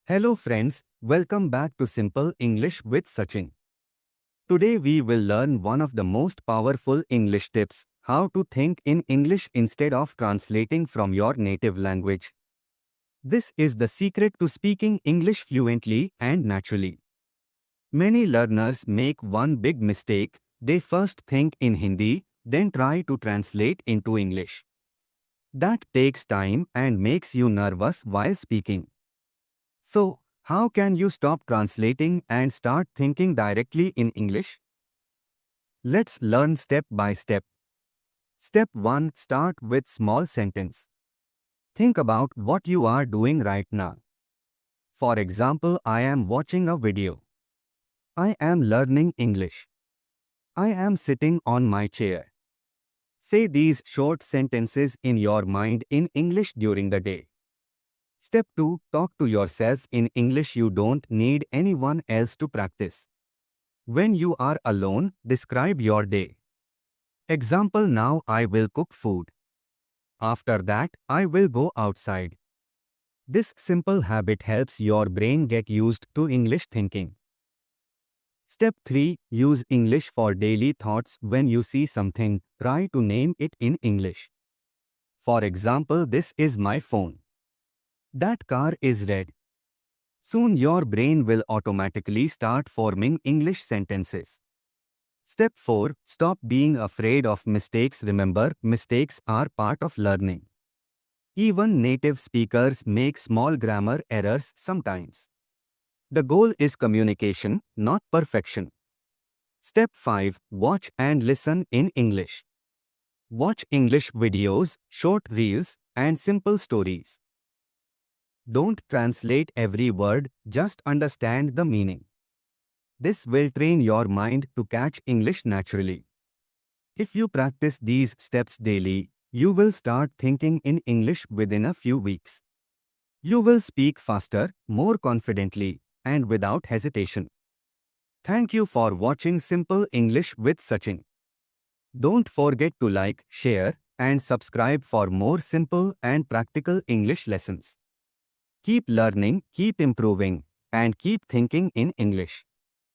Hello friends, welcome back to Simple English with Sachin. Today we will learn one of the most powerful English tips, how to think in English instead of translating from your native language. This is the secret to speaking English fluently and naturally. Many learners make one big mistake, they first think in Hindi, then try to translate into English. That takes time and makes you nervous while speaking. So, how can you stop translating and start thinking directly in English? Let's learn step by step. Step 1. Start with small sentence. Think about what you are doing right now. For example, I am watching a video. I am learning English. I am sitting on my chair. Say these short sentences in your mind in English during the day. Step 2. Talk to yourself in English. You don't need anyone else to practice. When you are alone, describe your day. Example: now I will cook food. After that, I will go outside. This simple habit helps your brain get used to English thinking. Step 3. Use English for daily thoughts. When you see something, try to name it in English. For example, this is my phone. That car is red. Soon your brain will automatically start forming English sentences. Step 4. Stop being afraid of mistakes. Remember, mistakes are part of learning. Even native speakers make small grammar errors sometimes. The goal is communication, not perfection. Step 5. Watch and listen in English. Watch English videos, short reels, and simple stories. Don't translate every word, just understand the meaning. This will train your mind to catch English naturally. If you practice these steps daily, you will start thinking in English within a few weeks. You will speak faster, more confidently, and without hesitation. Thank you for watching Simple English with Sachin. Don't forget to like, share, and subscribe for more simple and practical English lessons. Keep learning, keep improving, and keep thinking in English.